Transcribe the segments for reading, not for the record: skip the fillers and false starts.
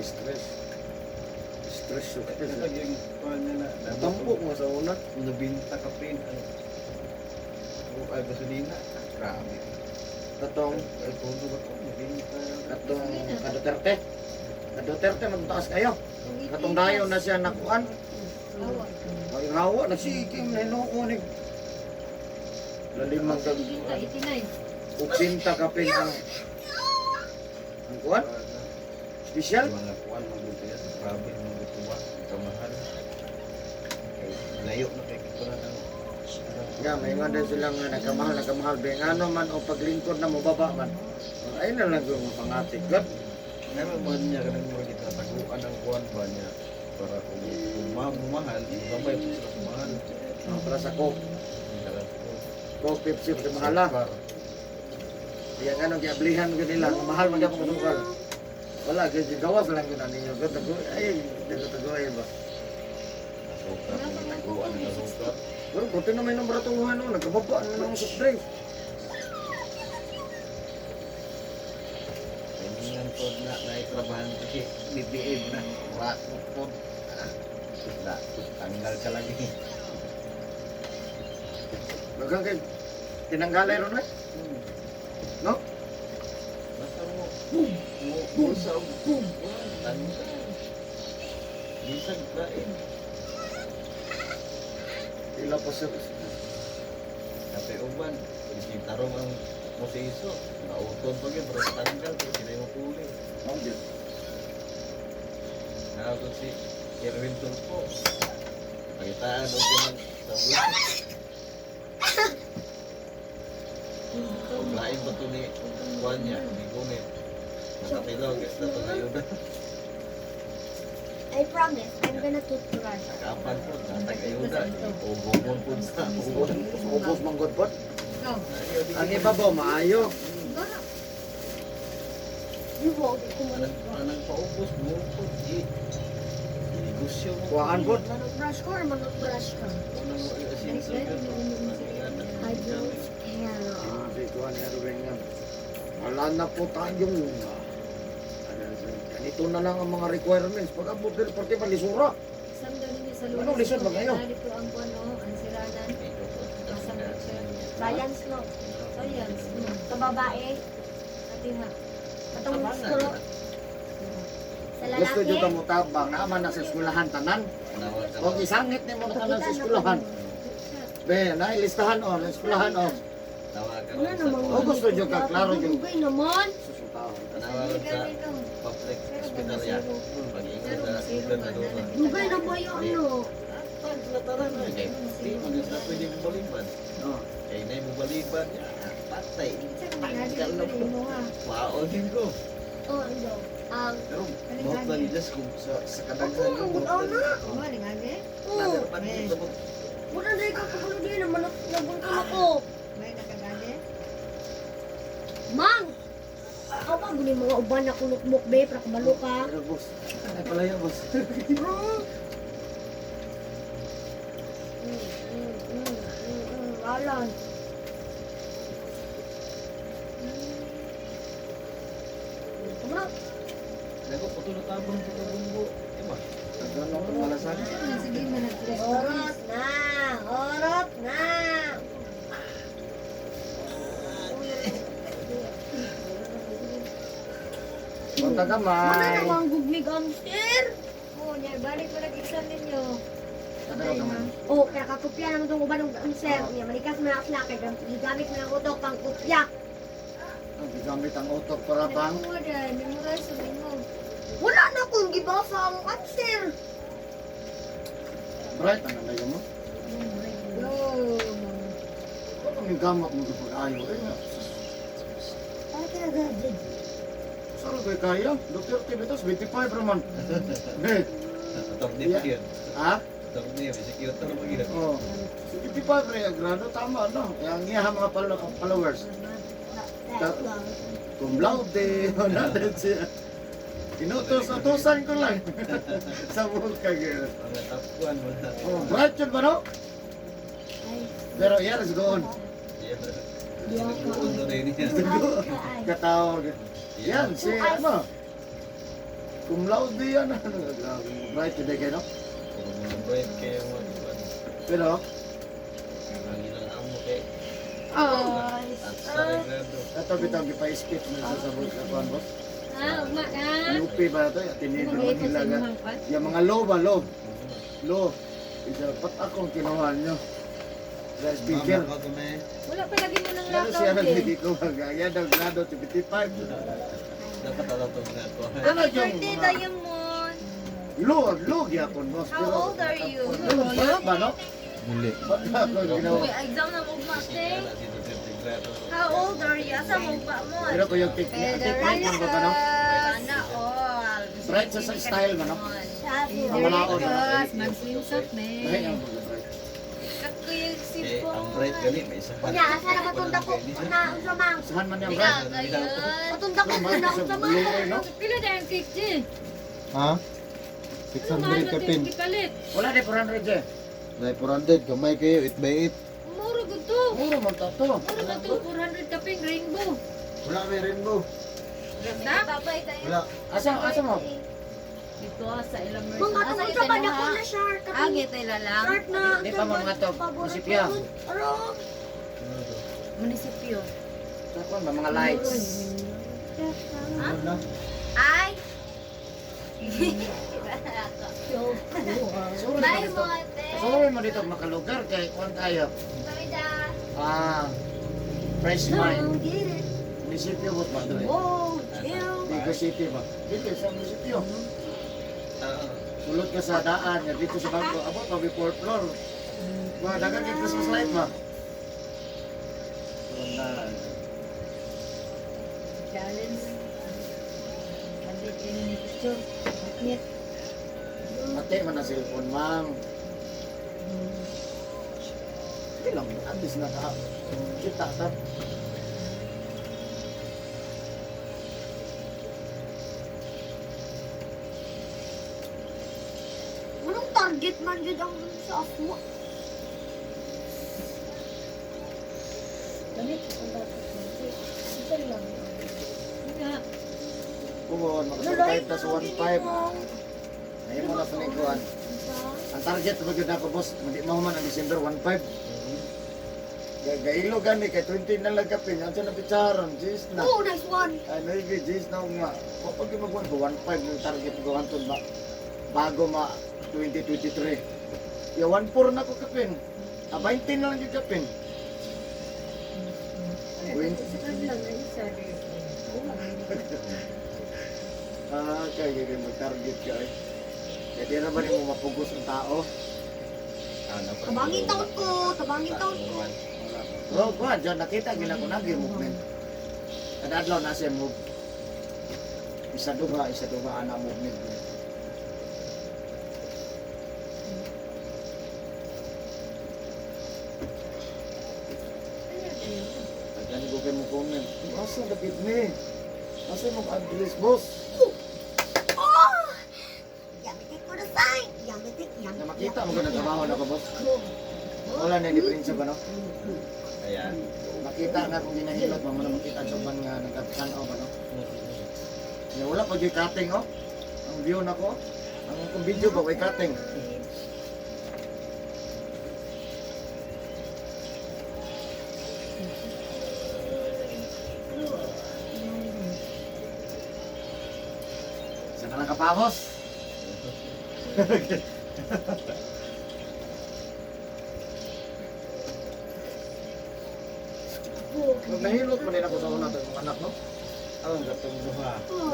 stress. Stress yung Ito lang yung kanya na. Tampok mo sa una. Nabinta ka pin. Ay, gasolina. Grabe. Katong, Ay, puno ba ito? Nabinta. katong, kaduterte. Kaduterte, magtaas kayo. Katong dayo na siya nakuan. Ay, rawa, nagsikim na inuunig. Lalimang kag... 89. Uksinta ka pin ang kuan? Special? Mga kuwan, mabuti yan. Grabe, mabutuwa. Kamahal. Layo na kay kikuran ng... Yeah, may nga din silang nagkamahal. Beng ano man o paglingkod na mababa man. Ay na lang yung pangatik. God. Meron man niya kanang mga kitataguan ng kuwan ba niya para kung mahal, babay po sila sa mahal. Para sa coke. Coke, Pepsi, sa mahala. Kaya nga nung kiablihan ko nila, mahal man yung masukal. Wala, kasi gawas lang ko na ninyo. Ay, nagtatagoy ba? Asukar, taguan ng asukar. Pero buti na may nambaratuhan no, nagkababaan mo ng soft drink. Kailangan po na naitrabahan kasi BBM na. Wakot po. Tanggal ka lagi. Bagang kay tinanggalay ron na. No? Basta mo. Boom. Sa boom. Tanggal. Bisag kain. Ila pa sa Kape uban. Isita ron ang proseso. Nautod pa yun. Pero tanggal. Pero sila yung huli. oh, Diyos. Nakakot si Erwin Tulfo. Pakitaan doon ko ng sa lain ba ito ni Juan niya? Ni Gunit. Nakatilaw. Gusto ito na yun. I promise, I'm gonna toothbrush. Kapan po, natag-ayuda. Ubong po sa ubong. Ubos manggod po. Go. Ang iba ba maayo? Go na. You won't come on. Anang paubos mo po. Negosyo mo. Kuhaan po. Manag-brush ko or manag-brush ka? Unang mo asinso ka po. I don't care. Hindi ko ang Erwin nga. Wala na po tayong ganito na lang ang mga requirements. Pag abot din pati malisura. Isang daw ninyo sa Anong lisod ba kayo? Dito ang ano, ang siranan. Science no. Science. Sa babae, Ati ha. katong skuro. Sa Gusto lalaki, nyo ka mo tabang naman na sa eskwelahan tanan. Huwag isangit ni mo na tanan sa eskwelahan. Be, nailistahan o, na eskwelahan o. Tawagan wala namang O gusto nyo ka, klaro nyo. Dugay naman. Susutaw. Tawagan sa public hospital yan. Pag-iingat na sugar na doon. Dugay na ba yung ano? Tara na. Hindi mo na pwede mo baliban. Oh. Kaya na mo baliban. Patay. Tanggal na po. Wow, din ko. Oh, ano? Pero mouth na nila sa kadaghan Ako, yung wala na. Ano, lingage? Oh, Nagpapit mo. wala na ikaw kagulo din naman nabuntan ako. May nakagage? Mang! Ako pa, guni mga uban na kulukmok be, para kabalo ka. Pero boss, ay pala yan boss. Alan. Kumra. Nago, puto na tabang sa kabunggo. Diba? Nagano ko pala sa akin. Sige, managtres. Oras na! Oras na! Punta ka Mana may. namang gugmig hamster? Oh, niya, balik mo nag-exam ninyo. Ano naman? Oh, kaya kakopya naman itong uban ng hamster. Niya, manikas mo na ako kaya gigamit mo ng utok pang kopya. Ang gigamit ang utok para pang. Ano mo dahil, memorize mo mo. Wala na akong gibasa ang hamster. Bright, ang nalayo mo. Go. Ano ang gamot mo kapag ayaw? Eh, Ay, kaya gadget. saan kayo kaya? Dr. Tibitos, 25 naman. Eh, Attorney pa yun. ha? Attorney, security na pa yun. Oh. 55 rin, grado tama, no? Kaya ang iya mga followers. Cum laude, wala din siya. Inutos-utosan ko lang. Sa buka, girl. Mga tapuan mo na. Oh, bright yun ba, no? Pero yeah, let's go on. Sinubuon na rin niya. Katawag. Yan, si ano? Cum laude yan. Bright today kayo, no? Puro mga bright kayo mga iwan. Pero, Ang ilang amo kay Ay, at sa regrado. ito bitang gipa-skip mo sa sabot sa kuhan, boss. Uma na. Lupi ba ito? Tinido mo Ito sa nila. imong kwan. Yung mga low ba, low? Low. Isa, ba't akong kinuha nyo? Sa speaker. Wala pa lagi mo ng Pero siya laptop eh. hindi ko magaya daw grado 75. Dapat tatatog na ito. Ano yung Birthday mga tayo mo. low gyapon, boss. How old are you? Low ba, no? Dili. Ba't ako ginawa? Exam na mo ba, te? Kaya na dito 30 grado. How old are you? Asa mo ba mo? Pero ko yung technique yung ba, no? Sana all. Bright sa style ba, no? sabi. Ang malaon. Mag-swimsuit, Dahil man. ang mga bright. Kako yung Eh, sipon. ang bright gani, may isa pa. Kunya, asa na matunda ko? Na, lamang. Sahan man yung Hindi bright. ka ngayon. Matunda ko, Lumay na, sa lamang. blue, no? Pila na yung cake, Ji? Ha? 600 ka pin. Ipalit. Wala di 400 eh. Dahil 400, gamay kayo, 8x8. Muro ko to. Muro man to to. Muro ka to. 400 kaping rainbow. Wala may rainbow. Ganda? Wala. Asa mo? Dito sa Ilamers. Mga tungkol sa kanya ko na shirt. Agi tayo lang. Shirt na. Di pa mga to. Munisipyo. Aro. Munisipyo. Sa kuhan ba, mga lights. Ha? Ay! Sorry mo dito. Sorry mo dito makalugar kay kuhan tayo. Fresh mind. Get it. Munisipyo boss ba doon? Whoa, chill. Bigo City ba? Dito sa munisipyo. Ah, Sulod ka sa daan, yan dito sa bangko. Abot pa, before floor. Mga dagang yung Christmas light ba? Ganda. Challenge. Update kayo ng picture. Bakit? Ate man na cellphone, ma'am. Hindi lang, at least na ta. Kita ta. Anong target man yun ang sa ako? Nga. Kung makasabay ta sa 1.5. Ngayon mo na paniguan. Ang target pag yun ako, boss, hindi mahuman ang December 1.5. Gailo gani kay 20 na lang kapin. Ang na picharon, jeez na. Oh, nice one. Ay, maybe jeez na nga. Kapag yung magwan ko, 1.5 yung target ko hantod ba? Bago ma 2023. Ya 1.4 na ko kapin. 20 na lang yung kapin. Kaya yung mag-target ka eh. Kaya di naman yung mapugos ang tao. ano pa? Tabangin taon ko, tabangin taon ko. Bro, kuha, dyan nakita gila ko na yung movement. Kada adlaw na siya move. Isa duha ana movement. Agani ko kayo mo comment. Asa lapit ni? Asa mo address, boss? Oh! Yamitik ko na sign. Yamitik, Na yamitik. makita mo ka nagtrabaho na ko, boss? Wala na diferensya ba, no? Ayan. Makita nga kung ginahilot, mo na makita sa ban nga nagkatanaw ba, no? Ya, wala pag yung cutting, oh. Ang view na ko. Ang video ba, may cutting. Sana lang kapahos. Nung nahilot man din ako sa una ng anak, no? Ang gatong duha.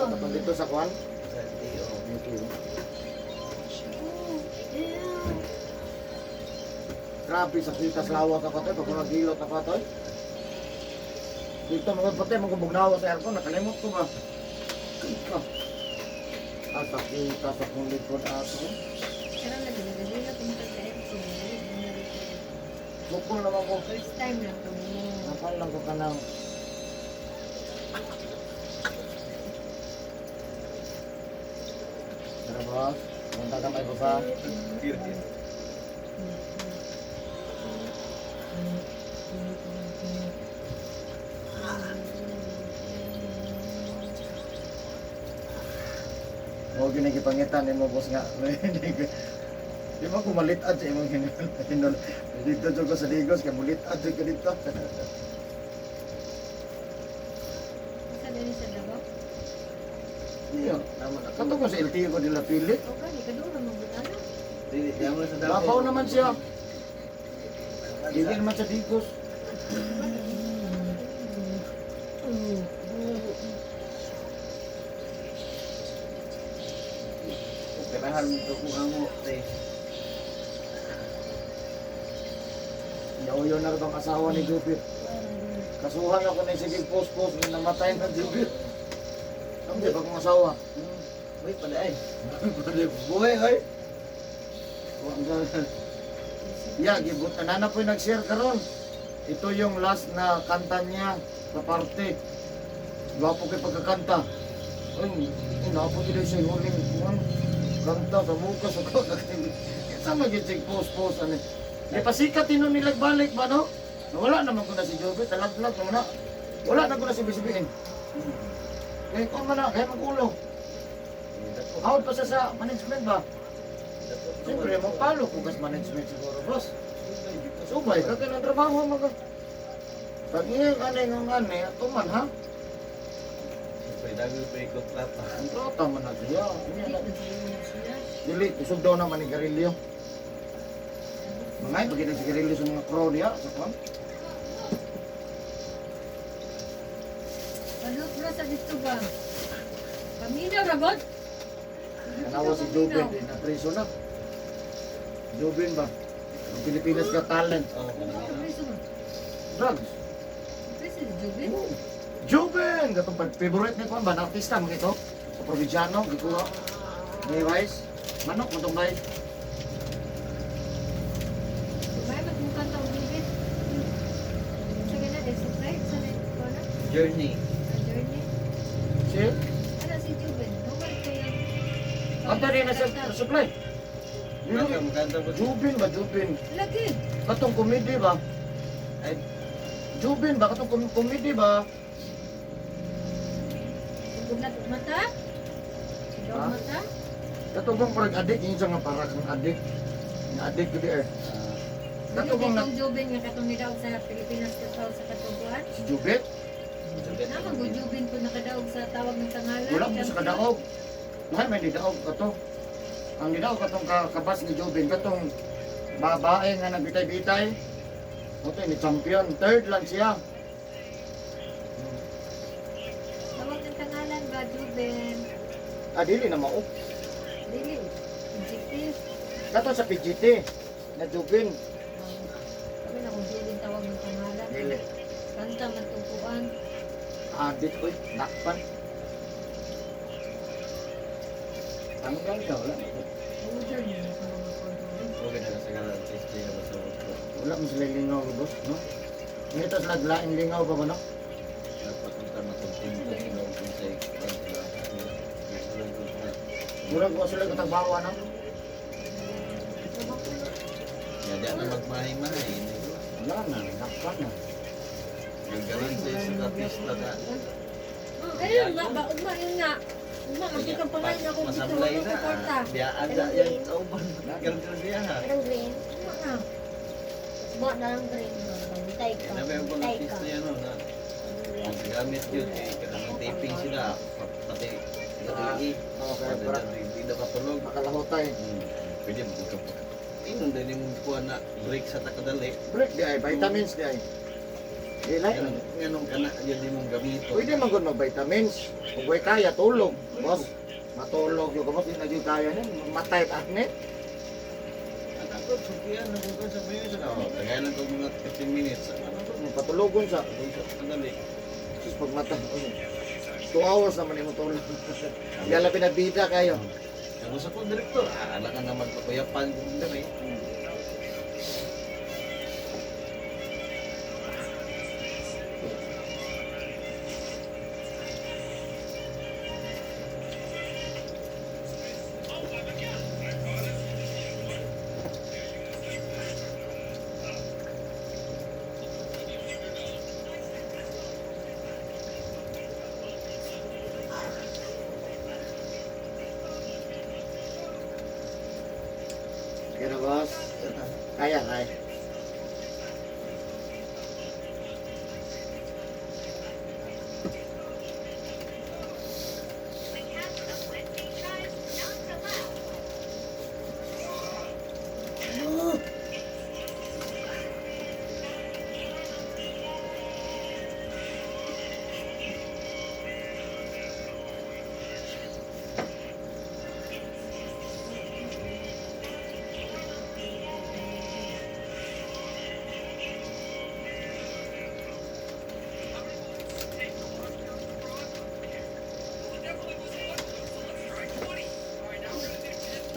Tapos dito sa kwan. Sa LTO. Grabe sa kita sa lawak ako tayo, pag naghilot ako tayo. Dito mga pati, magkabugnawa sa aircon, nakalimot ko ba? Kita. Asa kita sa kong likod ato. Karang na dali na kung sa-aircon. Bukol naman ko. First time lang to mo. Napal lang ko ka ng... Tara boss, punta ka tayo sa... O Mao gyud gipangitan nimo boss nga. Di ba ko malitad sa imong hinol. Dito jud ko sa Digos kay mulitad jud ko dito. Isa din sa Davao. Iyo, naman. Kato ko sa LTO ko nila pili. O gani, kadura mong ginana. Dili, di mo na sa Babaw naman siya. Dili naman sa Digos. Kailangan mo kung amo, te. Yauyo na bang asawa ni Jupit. Kasuhan ako na sige post-post na namatay na Jupit. Ang di ba kong asawa? Uy, pala ay. Buhay ay. Ya, gibut na nana po yung nag-share karon. Ito yung last na kanta niya sa parte. Gwapo kay pagkakanta. Ay, inapo nila siya yung huling kanta sa mukha sa ko. Sama gid post-post ano. Di pasikat tino nila balik ba no? Wala naman ko na si Jupit, talag-lag mo na. Wala na ko na si Bisibiin. Kaya kung man na, kaya mag-ulo. Out pa siya sa management ba? Siyempre, magpalo kung gas management siguro, boss. Subay, kaya ng trabaho mga. Pag iyang anay ng anay, atuman ha? Siyempre, dagol pa yung kontrata. Ang trota man na siya. Hindi na siya. Dili, isog daw naman ni Garilio. Mga pag si Garilio sa mga crow niya, sa kwan. Padot sa dito ba? Paminaw na god? Kanawa si Jubin, na preso na. Jubin ba? Ang Pilipinas Got Talent. Oo, Ano kanina. ang preso mo? Drugs. Preso ni Jubin? Jubin! Gatong favorite ni Kwan ba? Na artista mo ito? Sa Provinciano, gikuha. May rice. Manok mo itong rice. May magmukhan taong Jubin. Sa ganun, subscribe sa na Journey. journey. Si? Ano si Jubin? Huwag ko yung... Kanta rin na sa supply. Kanta, kanta po. Jubin ba? Jubin. Lagi! Katong komedi ba? Ay, Jubin ba? Katong komedi ba? Gudlat mata? Sigaw Ha? mata? Katong bang parang adik, yung isang nga parang kang adik. Yung adik ko di eh. Ano Katong bang itong Jubin nga katong nidaog sa Pilipinas kataw sa katubuan? si Jubit? Naman ko Jubin po nakadaog sa tawag ng tangalan. Wala mo sa kadaog. Lahat may nidaog kato. Ang nidaog katong kabas ni Jubin, katong babae nga nagbitay-bitay. Ito ni champion. Third lang siya. Tawag ng tangalan ba Jubin? Ah, dili na mao. Dili. Objective. Kato sa PGT. Na Jubin. Sabi na kung Jubin tawag ng tangalan. Dili. Kanta matupuan. Adik ko, nakpan. Tanggal ka, wala. Order niya sa mga kontrol. huwag ka na sa kanan. Safety na ba sa auto. Wala mo sila lingaw, boss, no? Ngito sila laing lingaw ba ba, no? Dapat kita makontinto sila kung sa ikan sila. Walang kontra. Murag ko sila katagbawa, no? Kaya na magmahay-mahay. Wala na, nakpan na. Naggalan sa pista ka. Ayun nga ba? Ugma yun nga. Ugma, magkikang pangalan ako dito. Masablay Ano na. ko porta? Biya aga yan. Tauban. Nagkaroon siya ha. Anong green? Ugma na. Buat na lang green. Bantay ka. Sabi ang Bantay ka. pagkakista yan na. Ang gamit yun eh. Kailangan taping sila. Pati. Pati. Oo, kaya para Hindi na katulog. makalahutay. Pwede mo ka po. Inon din yung kuha na break sa takadali. Break di ay, vitamins di ay. Ilay. Ganun ka na. Yan din mong gamito. Pwede man gud mag-vitamins. Kung way kaya, tulog. Boss, matulog yung kamot, hindi na yung kaya niya. Matay at acne. Ang ako, sukihan na kung sa minutes na. Tagay lang kung mga 15 minutes. Ano to? Patulugon sa. Takadali. Sus, pag mata. 2 hours naman yung tulog. Yala pinabida kayo. Kung sa kong direktor, ala ka naman pakuyapan kung kami. Kaya na, boss. Kaya, kaya.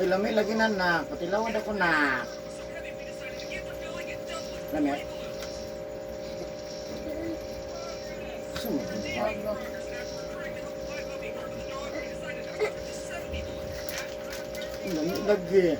Ay, lami lagi na. Patilawad ako na. Lami. Sumunod. Lami lagi.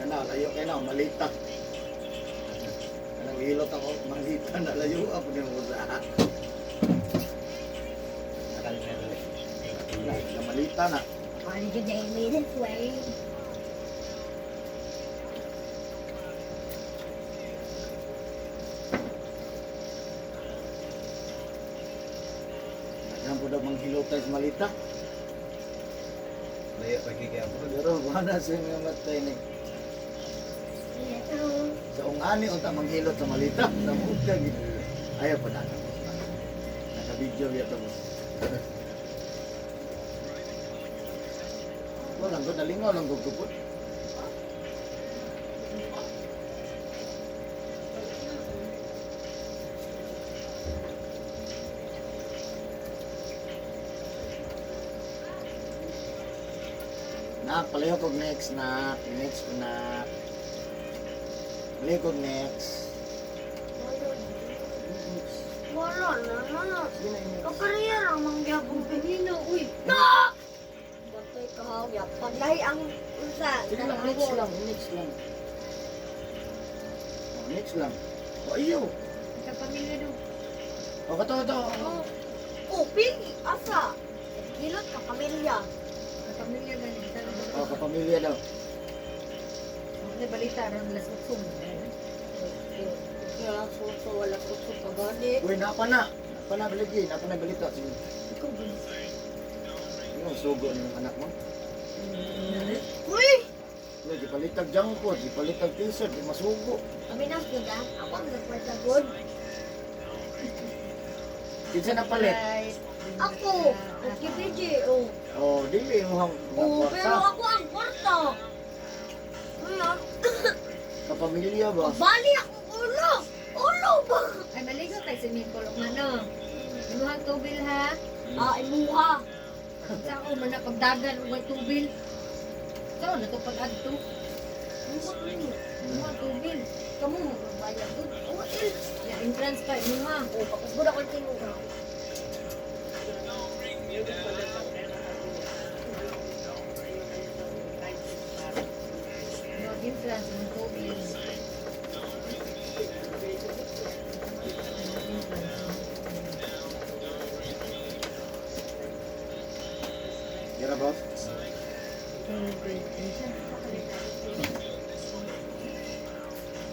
Kana, layo kayo na, malita. Kanang hilot ako, malita na layo ako din mo sa na malita na. Only today made its way. Yan po daw manghilot tayo sa malita. Layo pagi kaya po. Pero wala sa mga matay ni. Sa ungani, unta manghilot sa malita. Namuot ka, ayaw pa na. Naka-video yata mo. Walang ko, nalingaw lang gugupot. Na, palayo kog next na. Next ko na. Palayo kog next. Wala na. Kakariyera mang gyapon kanina, uy. Batay ka hawya. Paglahi ang unsa. Sige lang, next lang, next lang. Oh, next lang. Oh, iyo. Sa pamilya daw. Oh, kato. Oh, pili. Asa? Hilot ka, pamilya. Sa pamilya ganin. Oh, kapamilya daw. May balita ron las utsum. Kaya suso, wala suso ka gani. Uy, napa na. Napa na baligi. Napa na balita. Sige. Ikaw guys. Yung sugo ng anak mo. Uy! Uy, di palitag junk food. Di palitag t-shirt. Di masugo. Kami na suda. Ako ang nagkwenta good. Kinsa na palit. Right. Ako! Okay, PJ. Oh. Oh, dili mo hang Oh, pero kwarta. ako ang kwarta. Ano? Kapamilya ba? Bali ako ulo! Ulo ba? Ay, maligo tayo sa main kolong ano. Imuhang tubil ha. Ah, imuha. Sa ako man na pagdagan o may tubil. So, na ito pag-adto. Imuhang tubil. Kamu magbayad doon. Oh, Ya, entrance pa, imuha. Oh, kapag budak ko tingin ko. Imuhang entrance, imuhang tubil. Kira boss?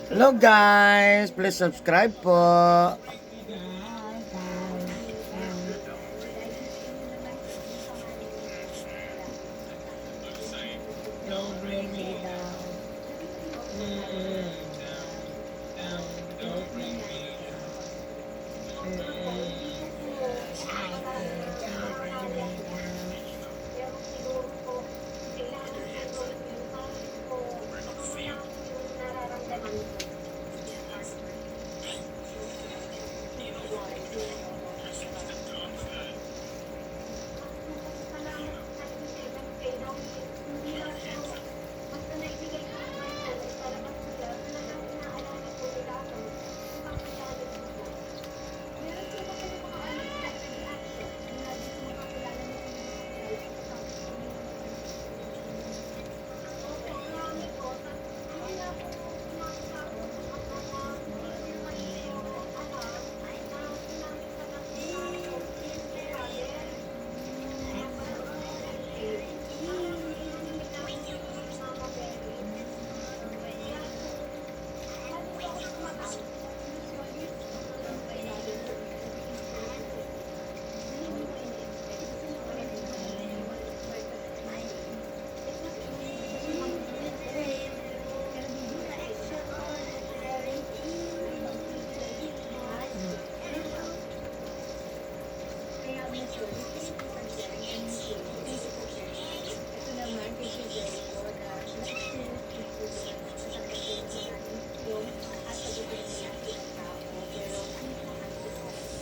Hello guys, please subscribe po. Don't bring me down. Don't bring me down.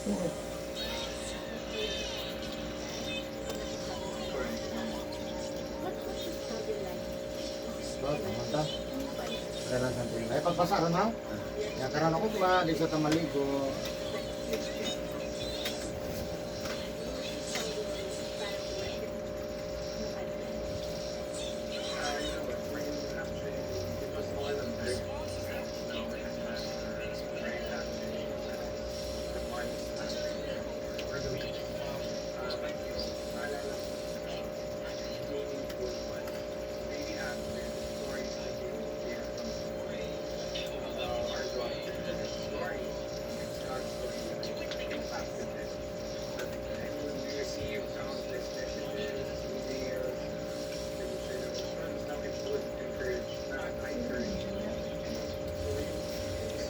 Manta. Karan sa tingin. Ay pagpasa ron ha. Ya karon ako ba di sa tamaligo.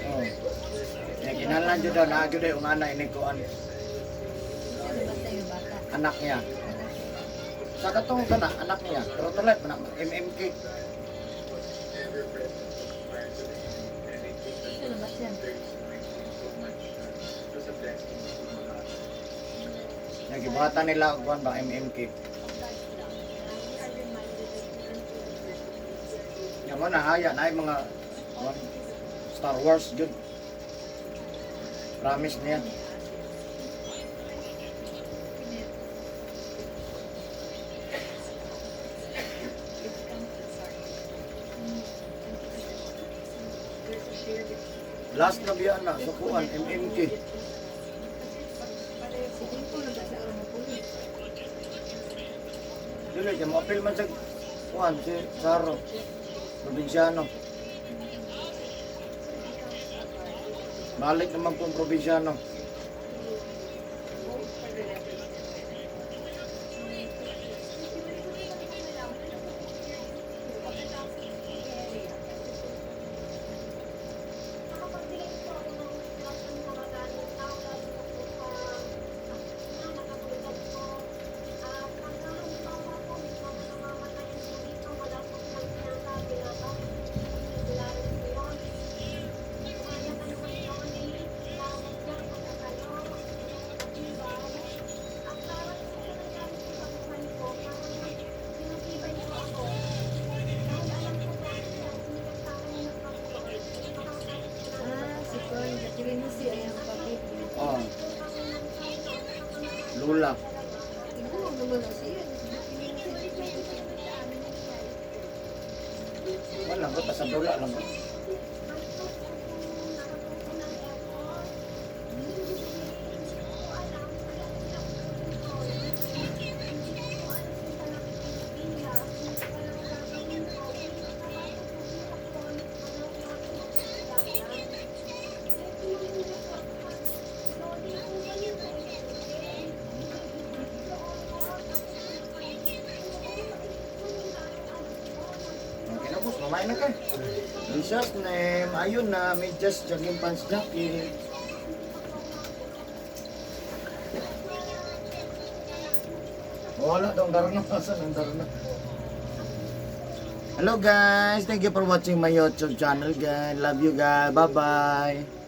Oh. Ya kinalan jud daw na jud ay unana ini kuan Sino ba tayo bata? anak niya. Sa katong kana anak niya, pero tulet na MMK. Sino ba siya? Nagibata nila kuan ba MMK. Yang mo nahaya na ay mga kuan Star Wars jud. Promise niya. Last na biya na sa kuan MMK. Sige po na ba sa araw mo po? Dili kay mo apil man sa kuan si Saro. Probinsyano. Balik naman kung probinsyano. Si Corn, katirin mo siya yung papit. Oh. Lula. Tingnan naman na siya. Wala ko sa dula lang ko. Okay na boss, mamain na ka. Licious name, ayun na, may just jogging pants jacket. Wala daw, daro na. Saan ang daro na? Hello guys, thank you for watching my YouTube channel guys. Love you guys, bye bye.